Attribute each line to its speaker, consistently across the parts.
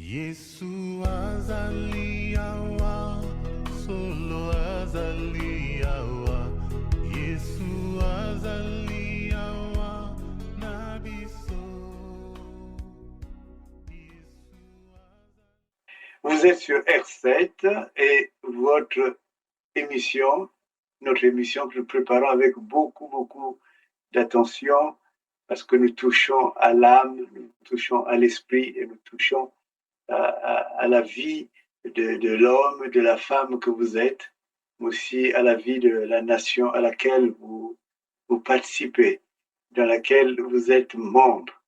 Speaker 1: Yesu azaliawa, solo azaliawa. Yesu azaliawa, nabiso.
Speaker 2: Vous êtes sur R7 et notre émission que nous préparons avec beaucoup d'attention parce que nous touchons à l'âme, nous touchons à l'esprit et nous touchons à la vie de l'homme, de la femme que vous êtes, mais aussi à la vie de la nation à laquelle vous participez, dans laquelle vous êtes membre.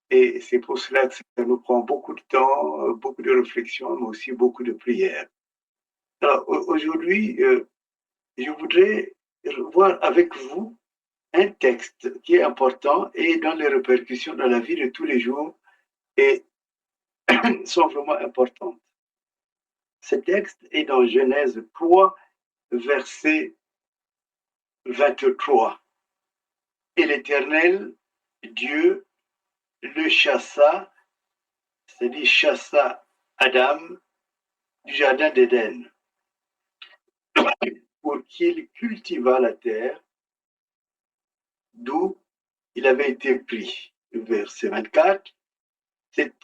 Speaker 2: Et c'est pour cela que ça nous prend beaucoup de temps, beaucoup de réflexion, mais aussi beaucoup de prières. Alors aujourd'hui, je voudrais voir avec vous un texte qui est important et dont les répercussions dans la vie de tous les jours sont vraiment importantes. Ce texte est dans Genèse 3, verset 23. Et l'Éternel, Dieu, le chassa, c'est-à-dire chassa Adam du jardin d'Éden, pour qu'il cultivât la terre d'où il avait été pris. Verset 24.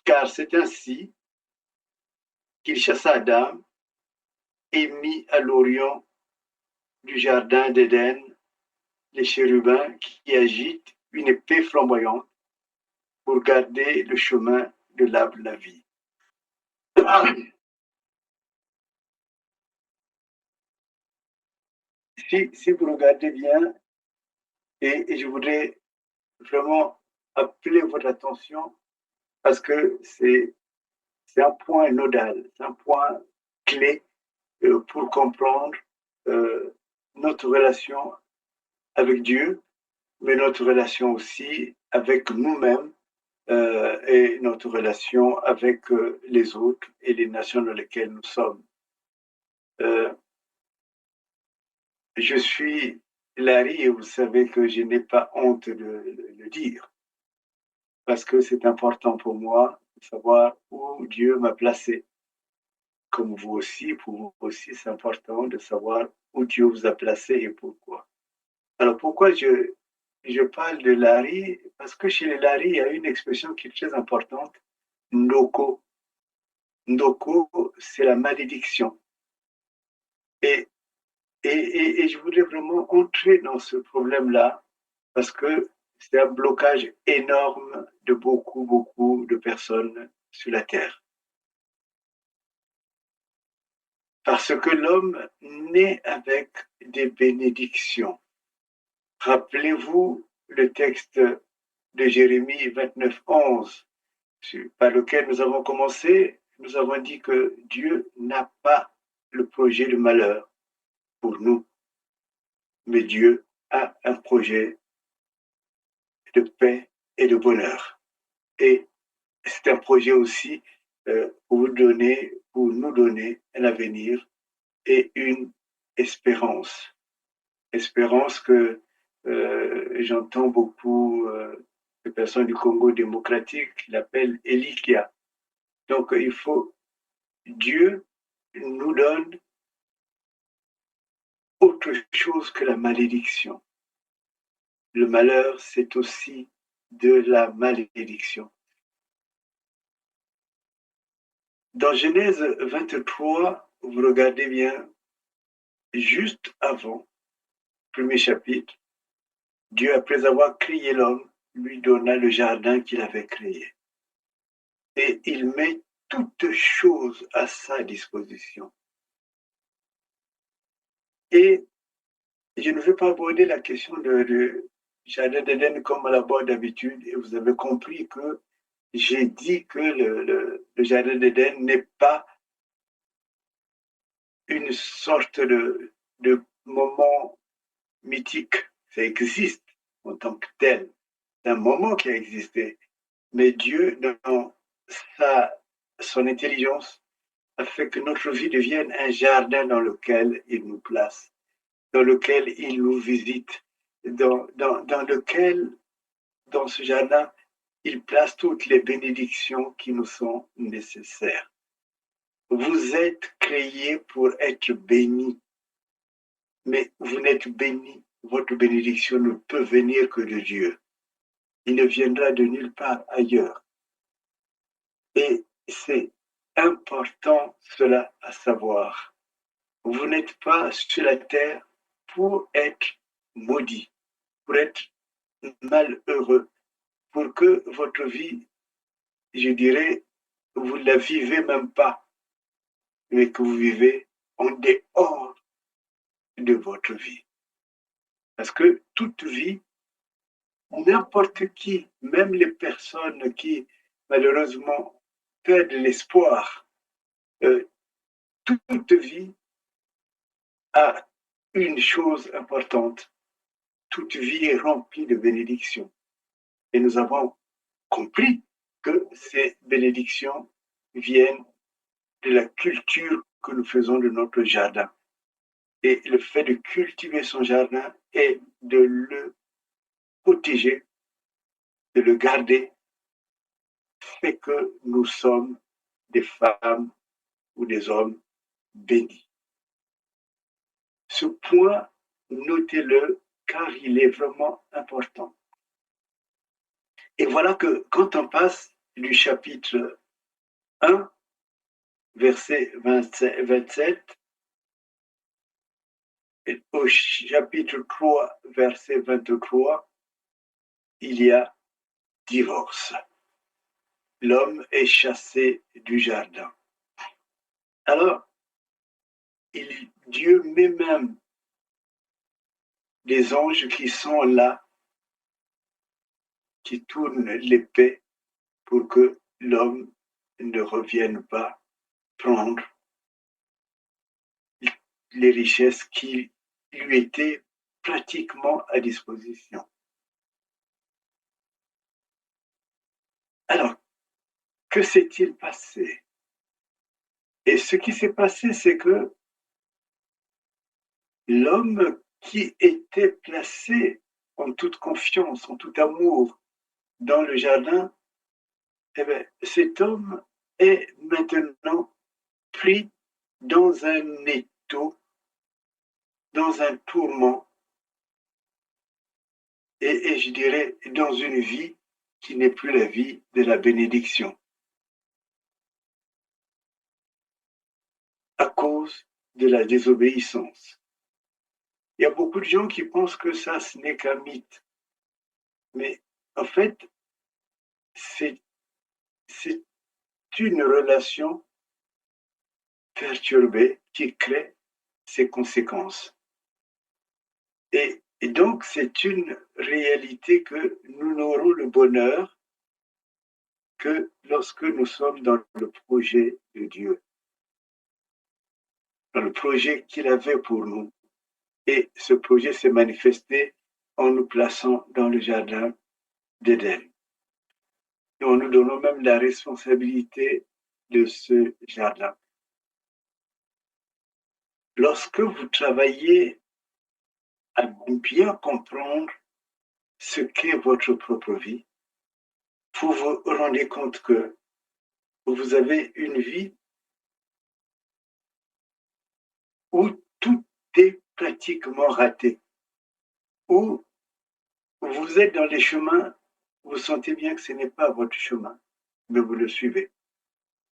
Speaker 2: Car c'est ainsi qu'il chassa Adam et mit à l'orient du jardin d'Éden les chérubins qui agitent une épée flamboyante pour garder le chemin de l'arbre de la vie. Si vous regardez bien, et je voudrais vraiment appeler votre attention parce que c'est un point nodal, c'est un point clé pour comprendre notre relation avec Dieu, mais notre relation aussi avec nous-mêmes et notre relation avec les autres et les nations dans lesquelles nous sommes. Je suis Larry et vous savez que je n'ai pas honte de le dire parce que c'est important pour moi de savoir où Dieu m'a placé. Comme vous aussi, pour vous aussi, c'est important de savoir où Dieu vous a placé et pourquoi. Alors pourquoi je parle de Larry? Parce que chez les Larry, il y a une expression qui est très importante, Ndoko. Ndoko, c'est la malédiction. Et je voudrais vraiment entrer dans ce problème-là parce que c'est un blocage énorme de beaucoup de personnes sur la Terre. Parce que l'homme naît avec des bénédictions. Rappelez-vous le texte de Jérémie 29, 11, par lequel nous avons commencé. Nous avons dit que Dieu n'a pas le projet de malheur pour nous, mais Dieu a un projet de paix et de bonheur. Et c'est un projet aussi pour nous donner un avenir et une espérance. Espérance que j'entends beaucoup de personnes du Congo démocratique qui l'appellent Elikia. Donc Dieu nous donne autre chose que la malédiction. Le malheur, c'est aussi de la malédiction. Dans Genèse 23, vous regardez bien, juste avant, premier chapitre, Dieu, après avoir créé l'homme, lui donna le jardin qu'il avait créé. Et il met toutes choses à sa disposition. Et je ne veux pas aborder la question de jardin d'Éden comme à la bord d'habitude, et vous avez compris que j'ai dit que le jardin d'Éden n'est pas une sorte de moment mythique. Ça existe en tant que tel. C'est un moment qui a existé. Mais Dieu, dans son intelligence, a fait que notre vie devienne un jardin dans lequel il nous place, dans lequel il nous visite, dans lequel, dans ce jardin, il place toutes les bénédictions qui nous sont nécessaires. Vous êtes créés pour être bénis, mais vous n'êtes bénis. Votre bénédiction ne peut venir que de Dieu. Il ne viendra de nulle part ailleurs. Et c'est important cela à savoir. Vous n'êtes pas sur la terre pour être maudit, pour être malheureux, pour que votre vie, je dirais, vous ne la vivez même pas, mais que vous vivez en dehors de votre vie. Parce que toute vie, n'importe qui, même les personnes qui malheureusement perdent l'espoir, toute vie a une chose importante. Toute vie est remplie de bénédictions. Et nous avons compris que ces bénédictions viennent de la culture que nous faisons de notre jardin. Et le fait de cultiver son jardin est de le protéger, de le garder, fait que nous sommes des femmes ou des hommes bénis. Ce point, notez-le, car il est vraiment important. Et voilà que quand on passe du chapitre 1, verset 27, au chapitre 3, verset 23, il y a divorce. L'homme est chassé du jardin. Alors, Dieu met même des anges qui sont là, qui tournent l'épée pour que l'homme ne revienne pas prendre les richesses qui lui étaient pratiquement à disposition. Alors, que s'est-il passé? Et ce qui s'est passé, c'est que l'homme qui était placé en toute confiance, en tout amour dans le jardin, eh bien, cet homme est maintenant pris dans un étau, dans un tourment, et je dirais dans une vie qui n'est plus la vie de la bénédiction, à cause de la désobéissance. Il y a beaucoup de gens qui pensent que ça, ce n'est qu'un mythe. Mais en fait, c'est une relation perturbée qui crée ses conséquences. Et donc, c'est une réalité que nous n'aurons le bonheur que lorsque nous sommes dans le projet de Dieu, dans le projet qu'il avait pour nous. Et ce projet s'est manifesté en nous plaçant dans le jardin d'Éden. Et en nous donnant même la responsabilité de ce jardin. Lorsque vous travaillez à bien comprendre ce qu'est votre propre vie, vous vous rendez compte que vous avez une vie où tout est pratiquement raté, où vous êtes dans les chemins, vous sentez bien que ce n'est pas votre chemin, mais vous le suivez.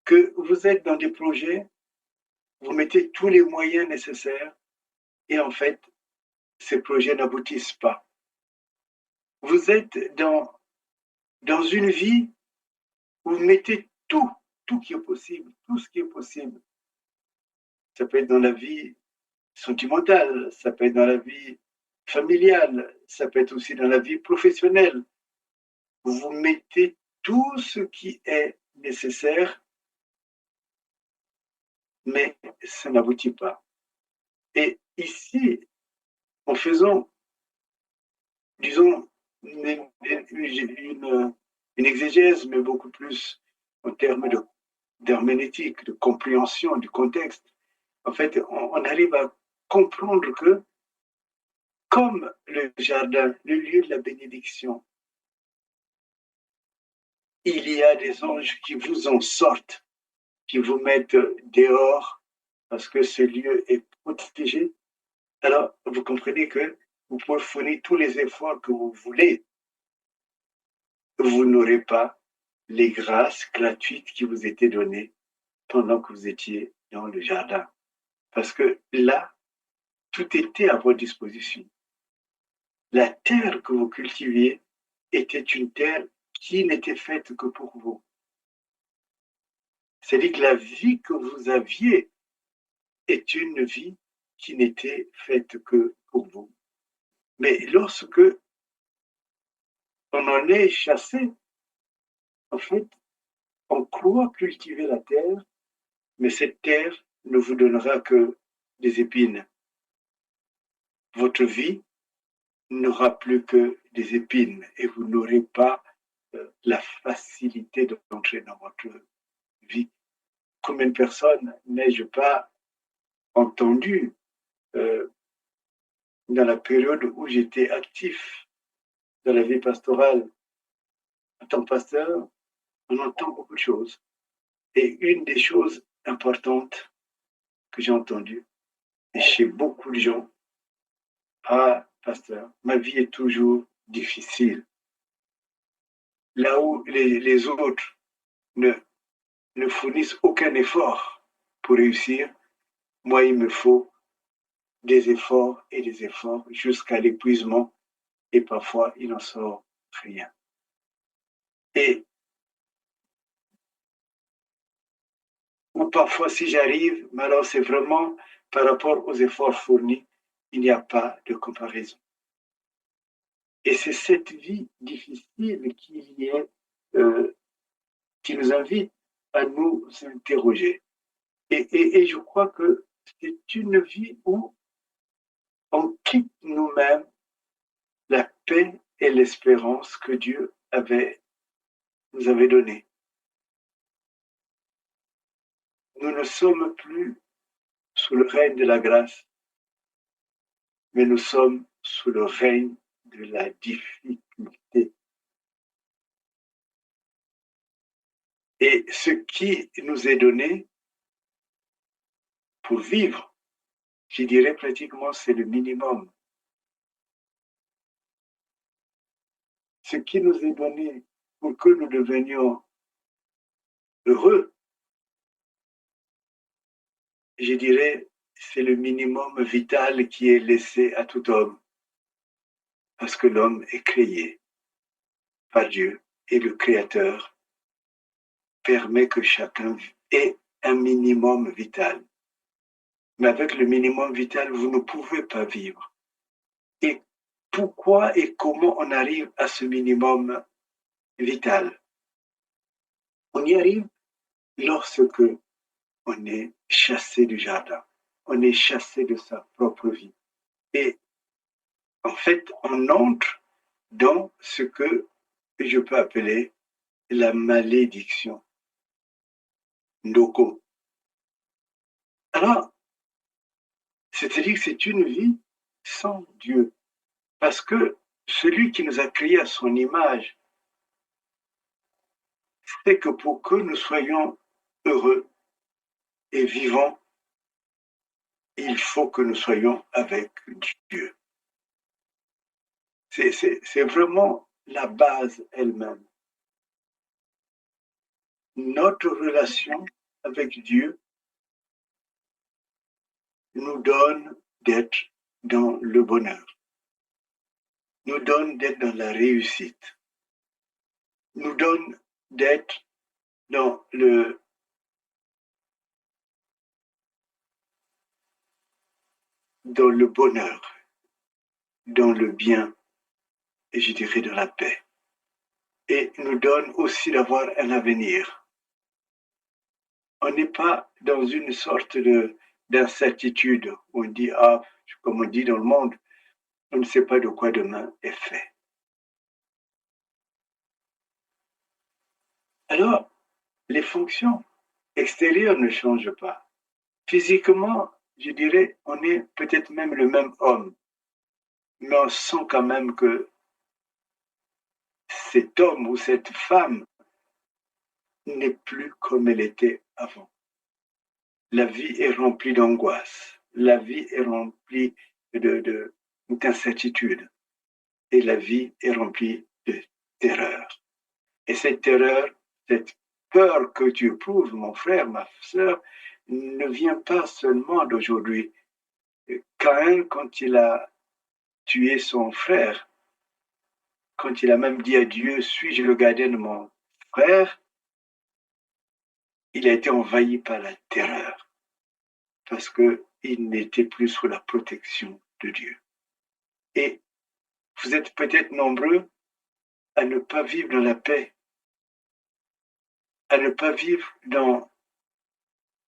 Speaker 2: Que vous êtes dans des projets, vous mettez tous les moyens nécessaires et en fait, ces projets n'aboutissent pas. Vous êtes dans une vie où vous mettez tout qui est possible, tout ce qui est possible. Ça peut être dans la vie sentimentale, ça peut être dans la vie familiale, ça peut être aussi dans la vie professionnelle. Vous mettez tout ce qui est nécessaire, mais ça n'aboutit pas. Et ici, en faisant, disons, une exégèse, mais beaucoup plus en termes d'herméneutique, de compréhension du contexte, en fait, on arrive à comprendre que, comme le jardin, le lieu de la bénédiction, il y a des anges qui vous en sortent, qui vous mettent dehors parce que ce lieu est protégé. Alors, vous comprenez que vous pouvez fournir tous les efforts que vous voulez. Vous n'aurez pas les grâces gratuites qui vous étaient données pendant que vous étiez dans le jardin. Parce que là, tout était à votre disposition. La terre que vous cultiviez était une terre qui n'était faite que pour vous. C'est-à-dire que la vie que vous aviez est une vie qui n'était faite que pour vous. Mais lorsque on en est chassé, en fait, on croit cultiver la terre, mais cette terre ne vous donnera que des épines. Votre vie n'aura plus que des épines et vous n'aurez pas la facilité d'entrer dans votre vie. Combien de personnes n'ai-je pas entendu dans la période où j'étais actif dans la vie pastorale en tant que pasteur, on entend beaucoup de choses. Et une des choses importantes que j'ai entendues, et chez beaucoup de gens, ah, pasteur, ma vie est toujours difficile. Là où les autres ne fournissent aucun effort pour réussir, moi, il me faut des efforts et des efforts jusqu'à l'épuisement et parfois, il n'en sort rien. Et ou parfois, si j'arrive, mais alors c'est vraiment par rapport aux efforts fournis, il n'y a pas de comparaison. Et c'est cette vie difficile qui nous invite à nous interroger. Et je crois que c'est une vie où on quitte nous-mêmes la paix et l'espérance que Dieu nous avait donnée. Nous ne sommes plus sous le règne de la grâce, mais nous sommes sous le règne de la difficulté. Et ce qui nous est donné pour vivre, je dirais pratiquement, c'est le minimum. Ce qui nous est donné pour que nous devenions heureux, je dirais, c'est le minimum vital qui est laissé à tout homme. Parce que l'homme est créé par Dieu et le Créateur permet que chacun ait un minimum vital. Mais avec le minimum vital, vous ne pouvez pas vivre. Et pourquoi et comment on arrive à ce minimum vital? On y arrive lorsque on est chassé du jardin, on est chassé de sa propre vie. Et en fait, on entre dans ce que je peux appeler la malédiction. Ndoko. Alors, c'est-à-dire que c'est une vie sans Dieu. Parce que celui qui nous a créés à son image, c'est que pour que nous soyons heureux et vivants, il faut que nous soyons avec Dieu. C'est vraiment la base elle-même. Notre relation avec Dieu nous donne d'être dans le bonheur, nous donne d'être dans la réussite, nous donne d'être dans le bonheur, dans le bien, et je dirais dans la paix. Et nous donne aussi d'avoir un avenir. On n'est pas dans une sorte d'incertitude où on dit, ah, comme on dit dans le monde, on ne sait pas de quoi demain est fait. Alors, les fonctions extérieures ne changent pas. Physiquement, je dirais, on est peut-être même le même homme, mais on sent quand même que cet homme ou cette femme n'est plus comme elle était avant. La vie est remplie d'angoisse. La vie est remplie d'incertitude. Et la vie est remplie de terreur. Et cette terreur, cette peur que tu éprouves, mon frère, ma sœur, ne vient pas seulement d'aujourd'hui. Caïn, quand il a tué son frère, quand il a même dit à Dieu, suis-je le gardien de mon frère, il a été envahi par la terreur parce qu'il n'était plus sous la protection de Dieu. Et vous êtes peut-être nombreux à ne pas vivre dans la paix, à ne pas vivre dans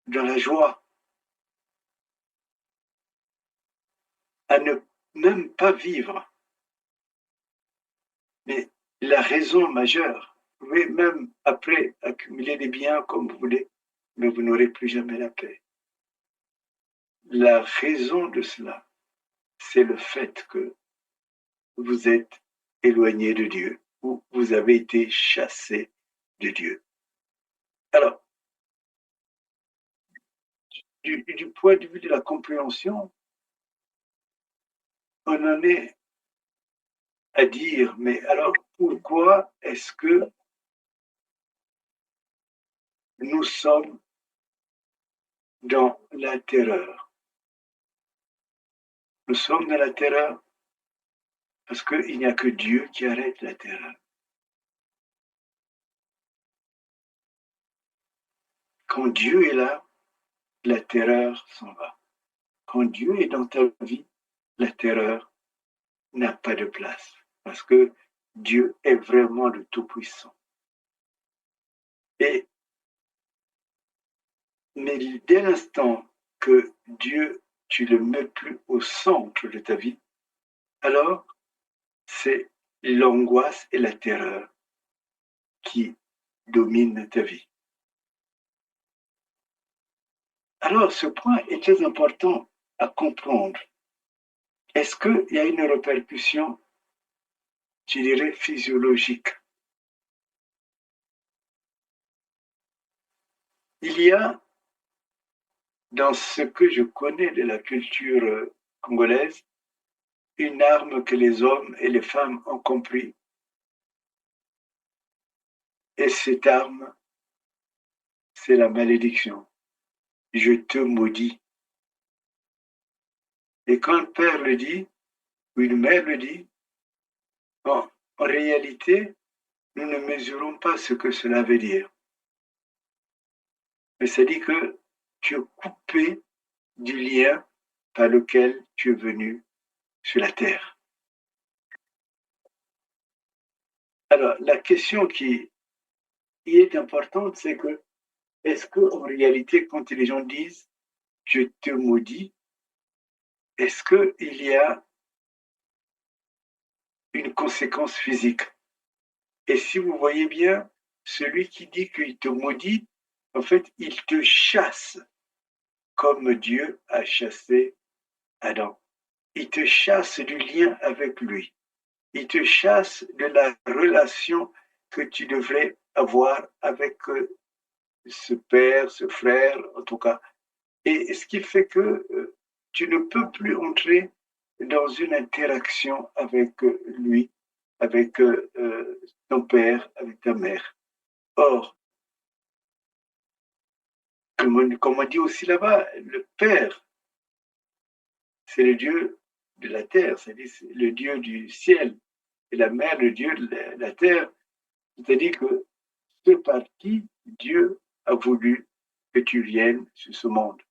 Speaker 2: la joie, à ne même pas vivre. Mais la raison majeure, vous pouvez même après accumuler des biens comme vous voulez, mais vous n'aurez plus jamais la paix. La raison de cela, c'est le fait que vous êtes éloigné de Dieu ou vous avez été chassé de Dieu. Alors, du point de vue de la compréhension, on en est à dire, mais alors pourquoi est-ce que nous sommes dans la terreur? Nous sommes dans la terreur parce qu'il n'y a que Dieu qui arrête la terreur. Quand Dieu est là, la terreur s'en va. Quand Dieu est dans ta vie, la terreur n'a pas de place parce que Dieu est vraiment le Tout-Puissant. Mais dès l'instant que Dieu, tu le mets plus au centre de ta vie, alors c'est l'angoisse et la terreur qui dominent ta vie. Alors ce point est très important à comprendre. Est-ce qu'il y a une répercussion, je dirais, physiologique? Il y a, dans ce que je connais de la culture congolaise, une arme que les hommes et les femmes ont compris. Et cette arme, c'est la malédiction. Je te maudis. Et quand un père le dit, ou une mère le dit, en réalité, nous ne mesurons pas ce que cela veut dire. Mais ça dit que tu es coupé du lien par lequel tu es venu sur la terre. Alors, la question qui est importante, c'est que est-ce qu'en réalité, quand les gens disent je te maudis, est-ce qu'il y a une conséquence physique? Et si vous voyez bien, celui qui dit qu'il te maudit, en fait, il te chasse comme Dieu a chassé Adam. Il te chasse du lien avec lui. Il te chasse de la relation que tu devrais avoir avec ce père, ce frère, en tout cas. Et ce qui fait que tu ne peux plus entrer dans une interaction avec lui, avec ton père, avec ta mère. Or, comme on dit aussi là-bas, le père, c'est le Dieu de la terre, c'est-à-dire le Dieu du ciel, et la mère, le Dieu de la terre. C'est-à-dire que c'est par qui Dieu a voulu que tu viennes sur ce monde.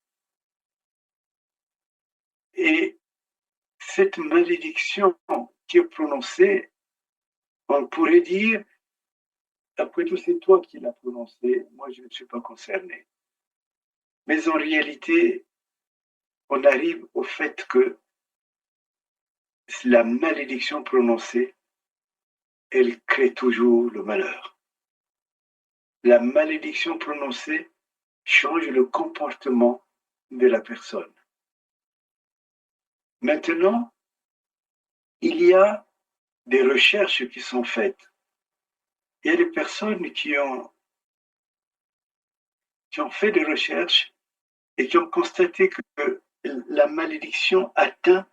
Speaker 2: Et cette malédiction qui est prononcée, on pourrait dire, après tout, c'est toi qui l'as prononcée, moi je ne suis pas concerné. Mais en réalité, on arrive au fait que la malédiction prononcée, elle crée toujours le malheur. La malédiction prononcée change le comportement de la personne. Maintenant, il y a des recherches qui sont faites. Il y a des personnes qui ont qui ont fait des recherches et qui ont constaté que la malédiction atteint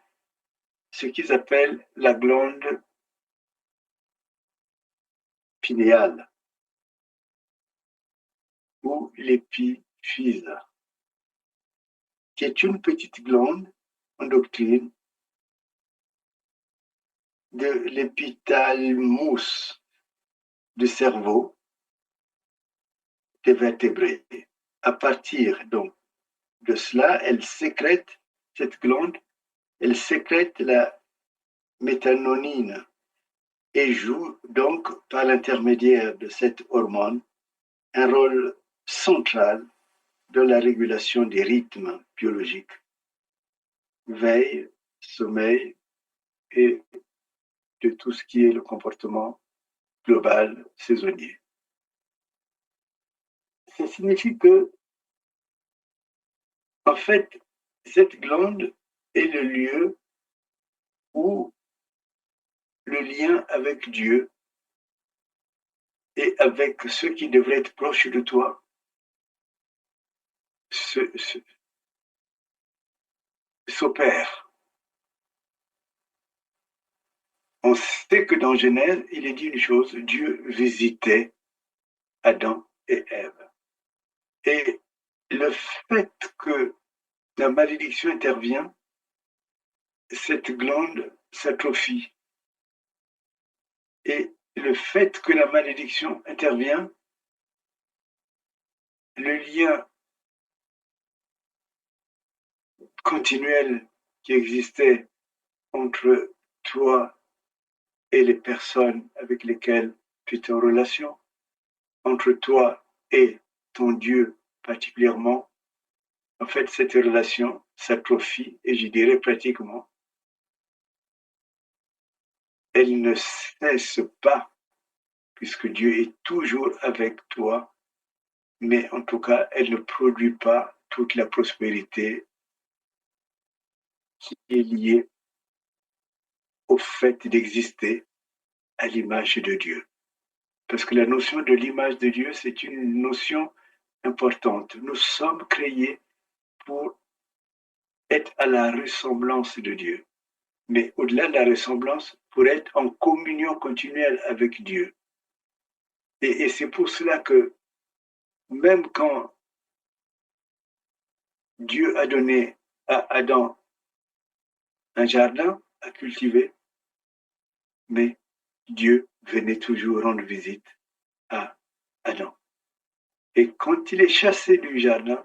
Speaker 2: ce qu'ils appellent la glande pinéale ou l'épiphyse, qui est une petite glande en doctrine de l'épithalmus du cerveau des vertébrés. À partir donc de cela, cette glande, elle sécrète la méthanonine et joue donc par l'intermédiaire de cette hormone un rôle central dans la régulation des rythmes biologiques, veille, sommeil et de tout ce qui est le comportement global saisonnier. Ça signifie que, en fait, cette glande est le lieu où le lien avec Dieu et avec ceux qui devraient être proches de toi s'opère. On sait que dans Genèse, il est dit une chose, Dieu visitait Adam et Ève. Et le fait que la malédiction intervient, cette glande s'atrophie. Et le fait que la malédiction intervient, le lien continuel qui existait entre toi et les personnes avec lesquelles tu es en relation, entre toi et ton Dieu particulièrement, en fait, cette relation s'atrophie et je dirais pratiquement, elle ne cesse pas puisque Dieu est toujours avec toi, mais en tout cas, elle ne produit pas toute la prospérité qui est liée au fait d'exister à l'image de Dieu. Parce que la notion de l'image de Dieu, c'est une notion importante. Nous sommes créés pour être à la ressemblance de Dieu. Mais au-delà de la ressemblance, pour être en communion continuelle avec Dieu. Et c'est pour cela que même quand Dieu a donné à Adam un jardin à cultiver, mais Dieu venait toujours rendre visite à Adam. Et quand il est chassé du jardin,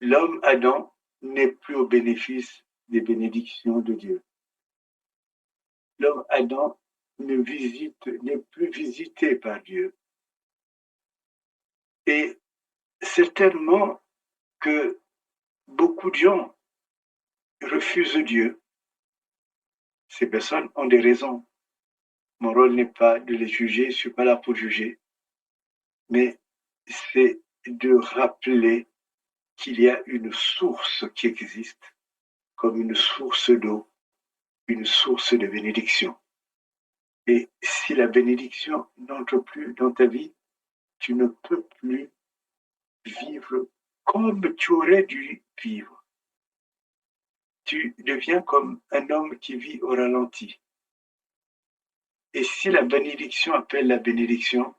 Speaker 2: l'homme Adam n'est plus au bénéfice des bénédictions de Dieu. L'homme Adam n'est plus visité par Dieu. Et certainement que beaucoup de gens refusent Dieu. Ces personnes ont des raisons. Mon rôle n'est pas de les juger, je ne suis pas là pour juger, mais c'est de rappeler qu'il y a une source qui existe, comme une source d'eau, une source de bénédiction. Et si la bénédiction n'entre plus dans ta vie, tu ne peux plus vivre comme tu aurais dû vivre. Tu deviens comme un homme qui vit au ralenti. Et si la bénédiction appelle la bénédiction,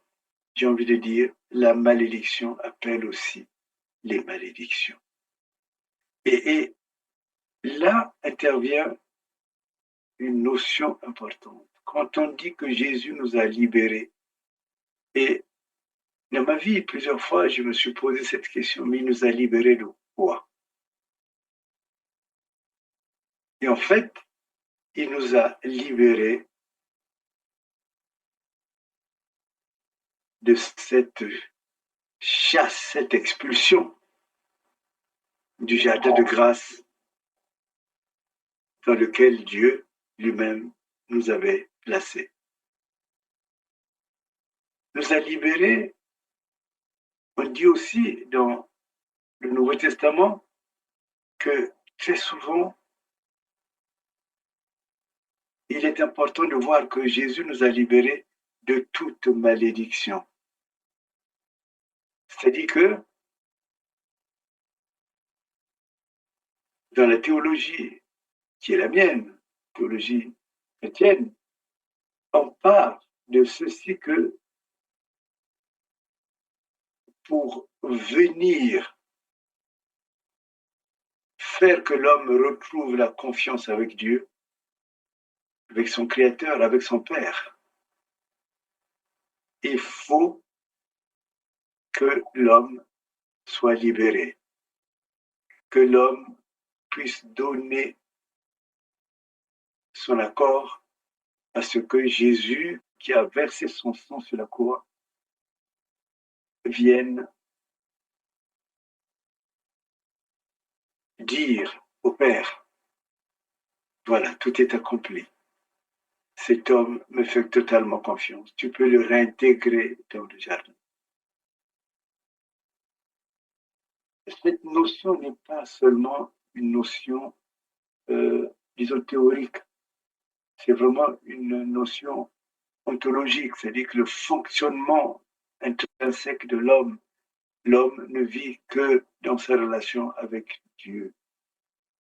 Speaker 2: j'ai envie de dire, la malédiction appelle aussi les malédictions. Et là intervient une notion importante. Quand on dit que Jésus nous a libérés, et dans ma vie, plusieurs fois, je me suis posé cette question, mais il nous a libérés de quoi? Et en fait, il nous a libérés de cette chasse, cette expulsion du jardin de grâce dans lequel Dieu lui-même nous avait placés. Nous a libérés, on dit aussi dans le Nouveau Testament que très souvent, il est important de voir que Jésus nous a libérés de toute malédiction. C'est-à-dire que dans la théologie qui est la mienne, théologie chrétienne, on parle de ceci que pour venir faire que l'homme retrouve la confiance avec Dieu, avec son Créateur, avec son Père, il faut que l'homme soit libéré, que l'homme puisse donner son accord à ce que Jésus, qui a versé son sang sur la croix, vienne dire au Père, voilà, tout est accompli. Cet homme me fait totalement confiance. Tu peux le réintégrer dans le jardin. Cette notion n'est pas seulement une notion, disons, théorique. C'est vraiment une notion ontologique, c'est-à-dire que le fonctionnement intrinsèque de l'homme, l'homme ne vit que dans sa relation avec Dieu.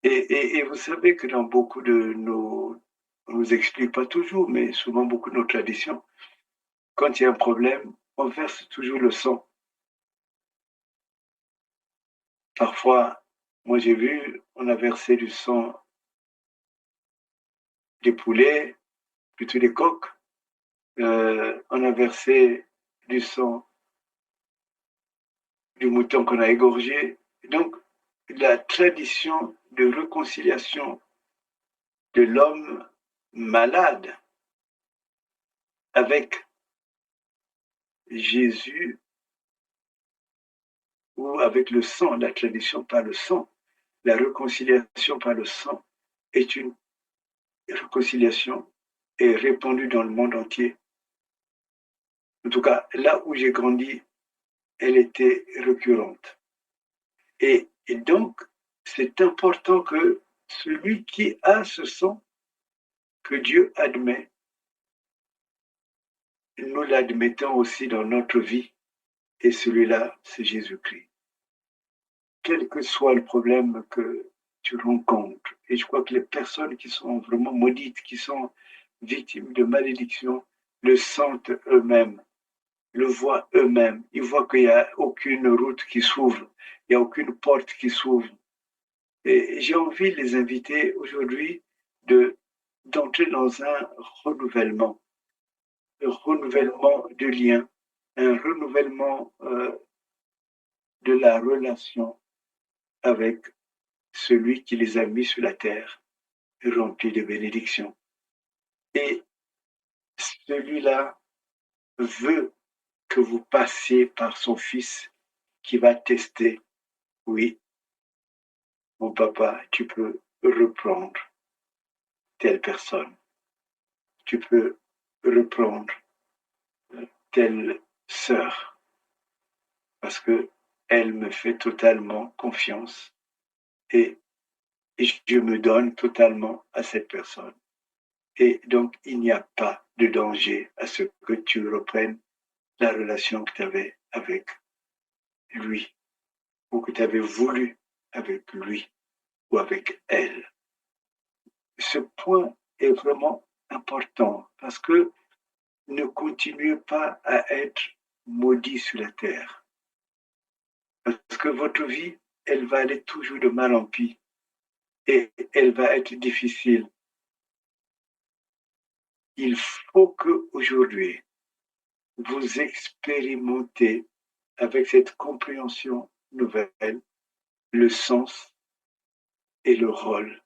Speaker 2: Et vous savez que dans beaucoup de nos, on nous explique pas toujours, mais souvent beaucoup de nos traditions, quand il y a un problème, on verse toujours le sang. Parfois, moi j'ai vu, on a versé du sang des poulets, plutôt des coqs. On a versé du sang du mouton qu'on a égorgé. Donc, la tradition de réconciliation de l'homme malade avec Jésus ou avec le sang, la tradition par le sang, la réconciliation par le sang est une réconciliation est répandue dans le monde entier. En tout cas, là où j'ai grandi, elle était récurrente. Et donc, c'est important que celui qui a ce sang, que Dieu admet, nous l'admettons aussi dans notre vie. Et celui-là, c'est Jésus-Christ. Quel que soit le problème que tu rencontres, et je crois que les personnes qui sont vraiment maudites, qui sont victimes de malédiction, le sentent eux-mêmes, le voient eux-mêmes. Ils voient qu'il n'y a aucune route qui s'ouvre, il n'y a aucune porte qui s'ouvre. Et j'ai envie de les inviter aujourd'hui d'entrer dans un renouvellement de liens, un renouvellement de la relation avec celui qui les a mis sur la terre, rempli de bénédictions. Et celui-là veut que vous passiez par son Fils qui va tester, oui, mon papa, tu peux reprendre telle personne, tu peux reprendre telle sœur, parce que elle me fait totalement confiance et je me donne totalement à cette personne. Et donc, il n'y a pas de danger à ce que tu reprennes la relation que tu avais avec lui ou que tu avais voulu avec lui ou avec elle. Ce point est vraiment important parce que ne continuez pas à être maudit sur la terre. Parce que votre vie, elle va aller toujours de mal en pis et elle va être difficile. Il faut que aujourd'hui vous expérimentez avec cette compréhension nouvelle le sens et le rôle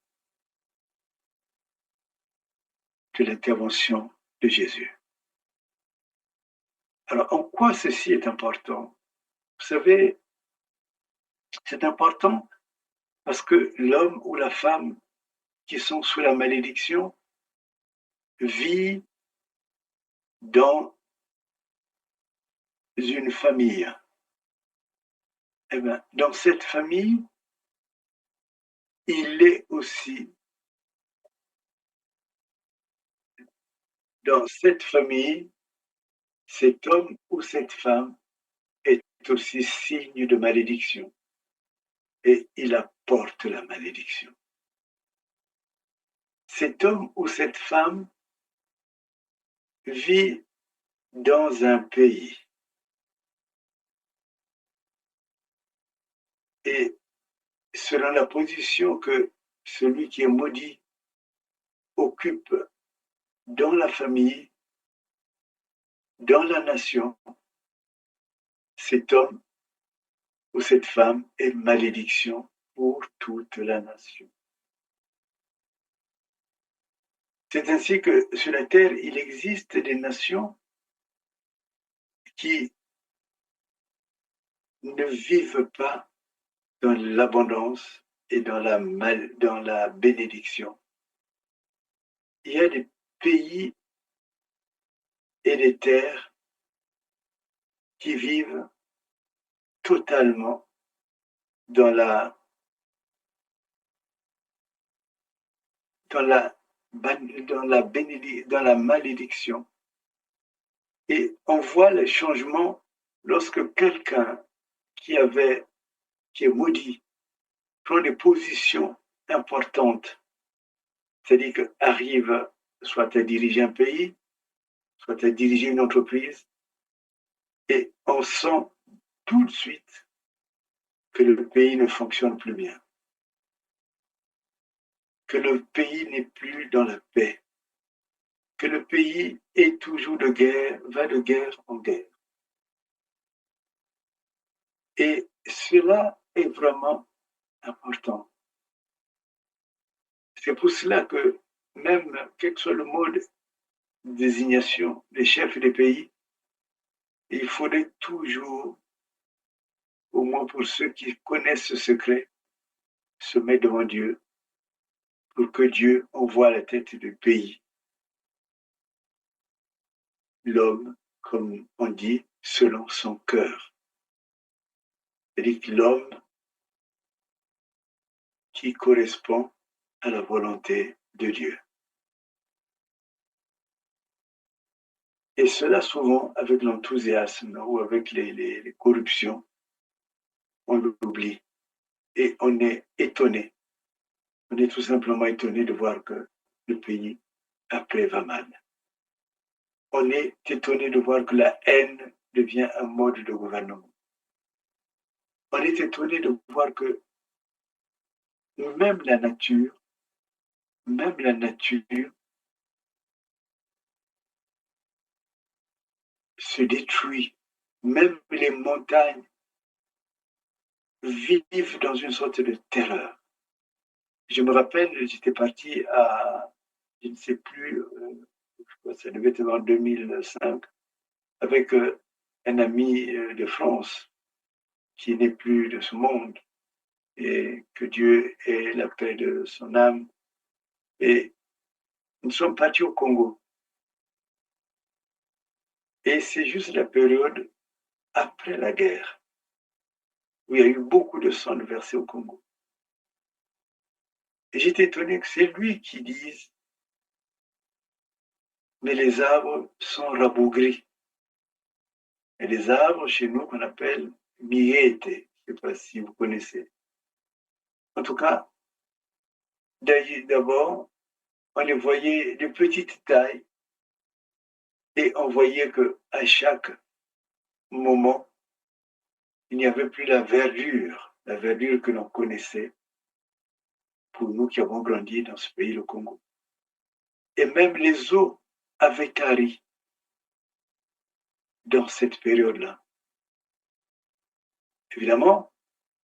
Speaker 2: de l'intervention de Jésus. Alors, en quoi ceci est important? Vous savez, c'est important parce que l'homme ou la femme qui sont sous la malédiction vit dans une famille. Eh bien, dans cette famille, il est aussi, dans cette famille, cet homme ou cette femme est aussi signe de malédiction. Et il apporte la malédiction. Cet homme ou cette femme vit dans un pays. Et selon la position que celui qui est maudit occupe dans la famille, dans la nation, cet homme ou cette femme est malédiction pour toute la nation. C'est ainsi que sur la terre, il existe des nations qui ne vivent pas dans l'abondance et dans la bénédiction. Il y a des pays et des terres qui vivent totalement dans la malédiction. Et on voit les changements lorsque quelqu'un qui est maudit prend des positions importantes, c'est-à-dire qu'arrive soit à diriger un pays, soit à diriger une entreprise, et on sent tout de suite que le pays ne fonctionne plus bien, que le pays n'est plus dans la paix, que le pays est toujours de guerre, va de guerre en guerre. Et cela est vraiment important. C'est pour cela que même quel que soit le mode de désignation des chefs des pays, il faudrait toujours, au moins pour ceux qui connaissent ce secret, se mettre devant Dieu pour que Dieu envoie à la tête du pays l'homme, comme on dit, selon son cœur. C'est-à-dire que l'homme qui correspond à la volonté de Dieu. Et cela souvent avec l'enthousiasme ou avec les corruptions, on l'oublie et on est étonné. On est tout simplement étonné de voir que le pays après va mal. On est étonné de voir que la haine devient un mode de gouvernement. On est étonné de voir que même la nature se détruit. Même les montagnes vivent dans une sorte de terreur. Je me rappelle, j'étais parti à, je ne sais plus, ça devait être en 2005, avec un ami de France qui n'est plus de ce monde et que Dieu ait la paix de son âme. Et nous sommes partis au Congo. Et c'est juste la période après la guerre où il y a eu beaucoup de sang versé au Congo. Et j'étais étonné que c'est lui qui dise mais les arbres sont rabougris. Et les arbres chez nous qu'on appelle miete, je ne sais pas si vous connaissez. En tout cas, d'abord, on les voyait de petite taille et on voyait qu'à chaque moment, il n'y avait plus la verdure que l'on connaissait pour nous qui avons grandi dans ce pays, le Congo. Et même les eaux avaient tari dans cette période-là. Évidemment,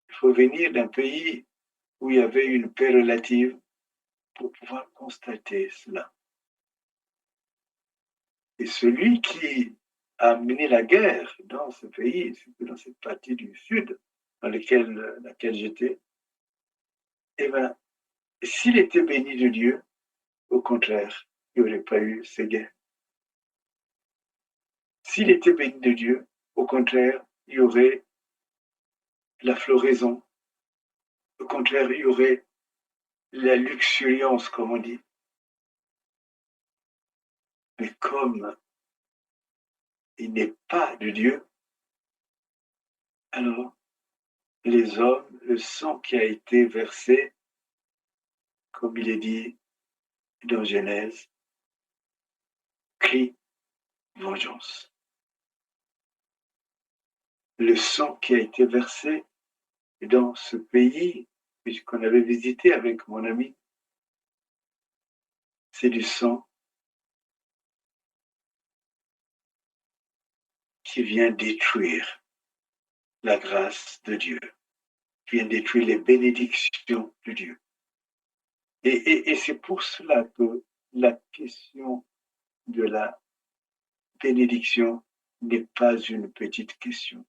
Speaker 2: il faut venir d'un pays où il y avait une paix relative pour pouvoir constater cela. Et celui qui a mené la guerre dans ce pays, dans cette partie du sud dans laquelle j'étais, eh bien, s'il était béni de Dieu, au contraire, il n'y aurait pas eu ces guerres. S'il était béni de Dieu, au contraire, il y aurait la floraison. Au contraire, il y aurait la luxuriance, comme on dit. Mais comme il n'est pas de Dieu, Alors, les hommes, le sang qui a été versé, comme il est dit dans Genèse, crie vengeance. Le sang qui a été versé dans ce pays qu'on avait visité avec mon ami, c'est du sang qui vient détruire la grâce de Dieu, qui vient détruire les bénédictions de Dieu. Et c'est pour cela que la question de la bénédiction n'est pas une petite question.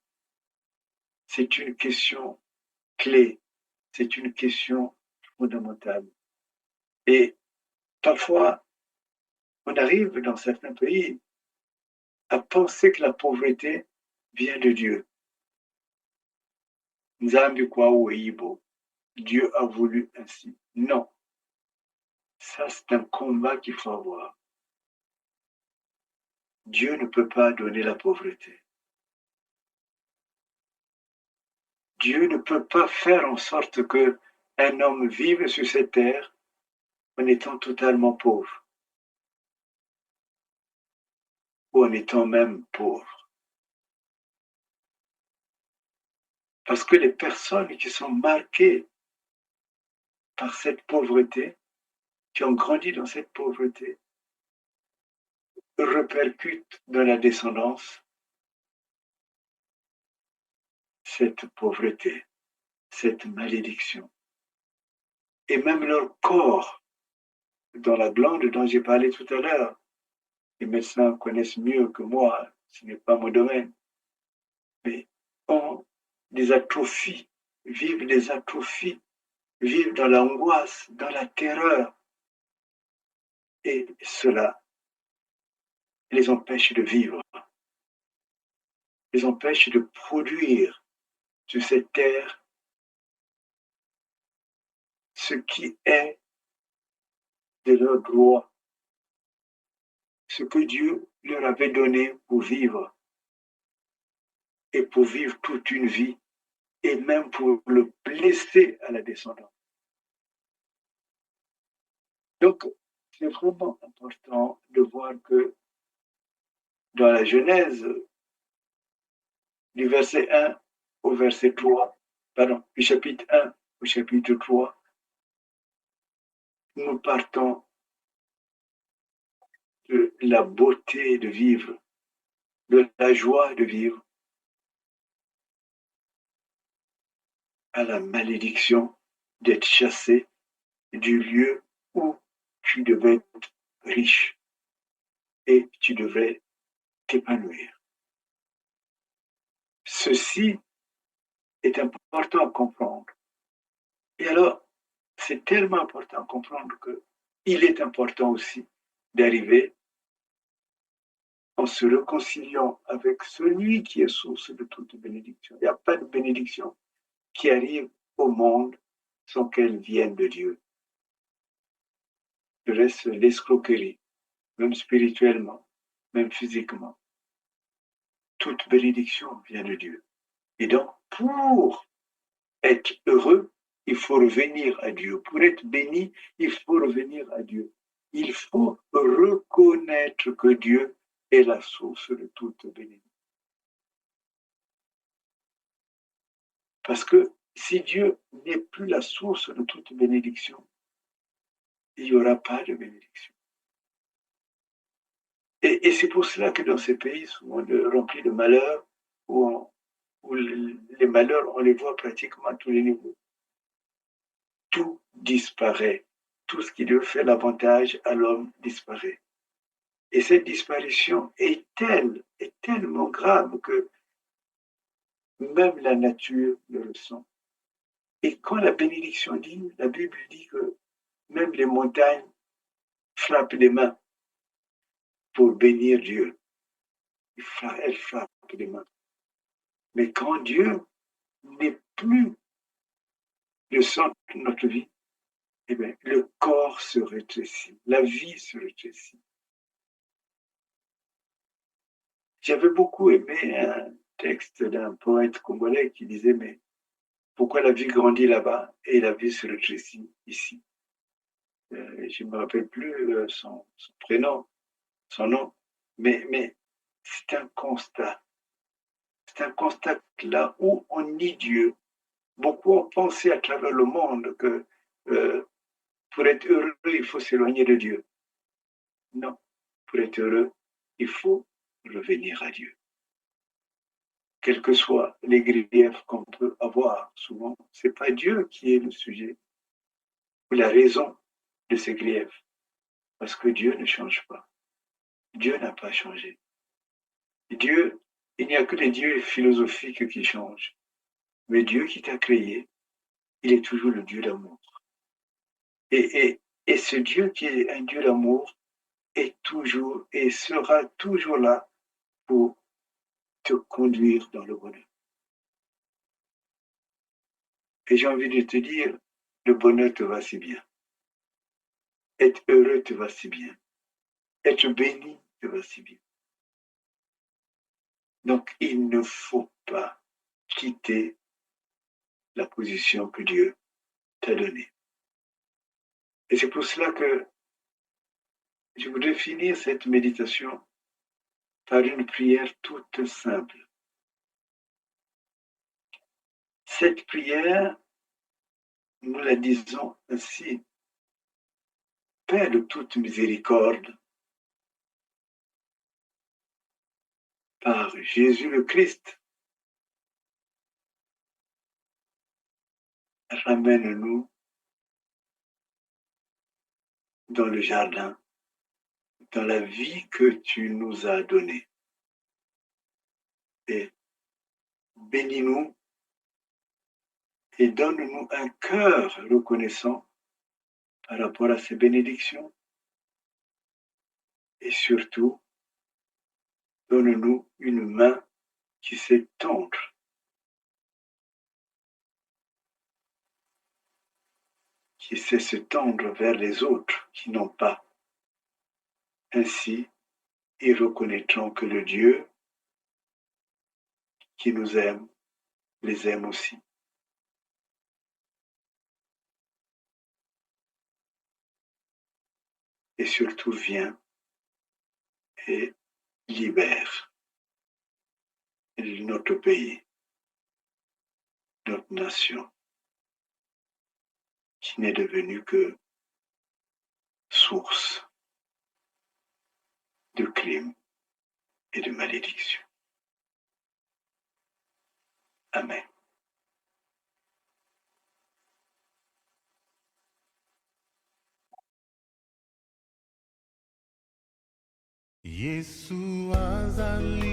Speaker 2: C'est une question clé, c'est une question fondamentale. Et parfois, on arrive dans certains pays à penser que la pauvreté vient de Dieu. Nzambi kwa Weibo, Dieu a voulu ainsi. Non, ça c'est un combat qu'il faut avoir. Dieu ne peut pas donner la pauvreté. Dieu ne peut pas faire en sorte que un homme vive sur cette terre en étant totalement pauvre ou en étant même pauvre. Parce que les personnes qui sont marquées par cette pauvreté, qui ont grandi dans cette pauvreté, répercutent dans la descendance cette pauvreté, cette malédiction. Et même leur corps, dans la glande dont j'ai parlé tout à l'heure, les médecins connaissent mieux que moi, ce n'est pas mon domaine, mais ont des atrophies, vivent des atrophies, vivent dans l'angoisse, dans la terreur. Et cela les empêche de vivre, les empêche de produire sur cette terre ce qui est de leur droit, ce que Dieu leur avait donné pour vivre et pour vivre toute une vie et même pour le blesser à la descendance. Donc, c'est vraiment important de voir que dans la Genèse, du verset 1 au verset 3, pardon, du chapitre 1 au chapitre 3, nous partons de la beauté de vivre, de la joie de vivre, à la malédiction d'être chassé du lieu où tu devais être riche et tu devais t'épanouir. Ceci est important à comprendre. Et alors, c'est tellement important à comprendre qu'il est important aussi d'arriver en se réconciliant avec celui qui est source de toute bénédiction. Il n'y a pas de bénédiction qui arrive au monde sans qu'elle vienne de Dieu. Le reste, l'escroquerie, même spirituellement, même physiquement. Toute bénédiction vient de Dieu. Et donc, pour être heureux, il faut revenir à Dieu. Pour être béni, il faut revenir à Dieu. Il faut reconnaître que Dieu est la source de toute bénédiction. Parce que si Dieu n'est plus la source de toute bénédiction, il n'y aura pas de bénédiction. Et c'est pour cela que dans ces pays souvent remplis de malheurs, où les malheurs, on les voit pratiquement à tous les niveaux, tout disparaît. Tout ce qui devait faire l'avantage à l'homme disparaît. Et cette disparition est tellement grave que même la nature le ressent. Et quand la bénédiction dit, la Bible dit que même les montagnes frappent les mains pour bénir Dieu. Elles frappent les mains. Mais quand Dieu n'est plus le centre de notre vie, eh bien, le corps se rétrécit, la vie se rétrécit. J'avais beaucoup aimé un texte d'un poète congolais qui disait, mais pourquoi la vie grandit là-bas et la vie se rétrécit ici? Je ne me rappelle plus son prénom, son nom, mais c'est un constat. C'est un constat là où on nie Dieu. Beaucoup ont pensé à travers le monde que pour être heureux, il faut s'éloigner de Dieu. Non, pour être heureux, il faut revenir à Dieu. Quels que soient les griefs qu'on peut avoir, souvent, ce n'est pas Dieu qui est le sujet ou la raison de ces griefs, parce que Dieu ne change pas. Dieu n'a pas changé. Dieu, il n'y a que les dieux philosophiques qui changent. Mais Dieu qui t'a créé, il est toujours le Dieu d'amour. Et ce Dieu qui est un Dieu d'amour est toujours et sera toujours là pour te conduire dans le bonheur. Et j'ai envie de te dire, le bonheur te va si bien. Être heureux te va si bien. Être béni te va si bien. Donc, il ne faut pas quitter la position que Dieu t'a donnée. Et c'est pour cela que je voudrais finir cette méditation par une prière toute simple. Cette prière, nous la disons ainsi: Père de toute miséricorde, par Jésus le Christ, ramène-nous dans le jardin, dans la vie que tu nous as donnée. Et bénis-nous et donne-nous un cœur reconnaissant par rapport à ces bénédictions. Et surtout, donne-nous une main qui sait tendre, qui sait se tendre vers les autres qui n'ont pas. Ainsi, ils reconnaîtront que le Dieu qui nous aime les aime aussi. Et surtout, viens et libère notre pays, notre nation, qui n'est devenue que source de crimes et de malédictions. Amen.
Speaker 1: Yesu azali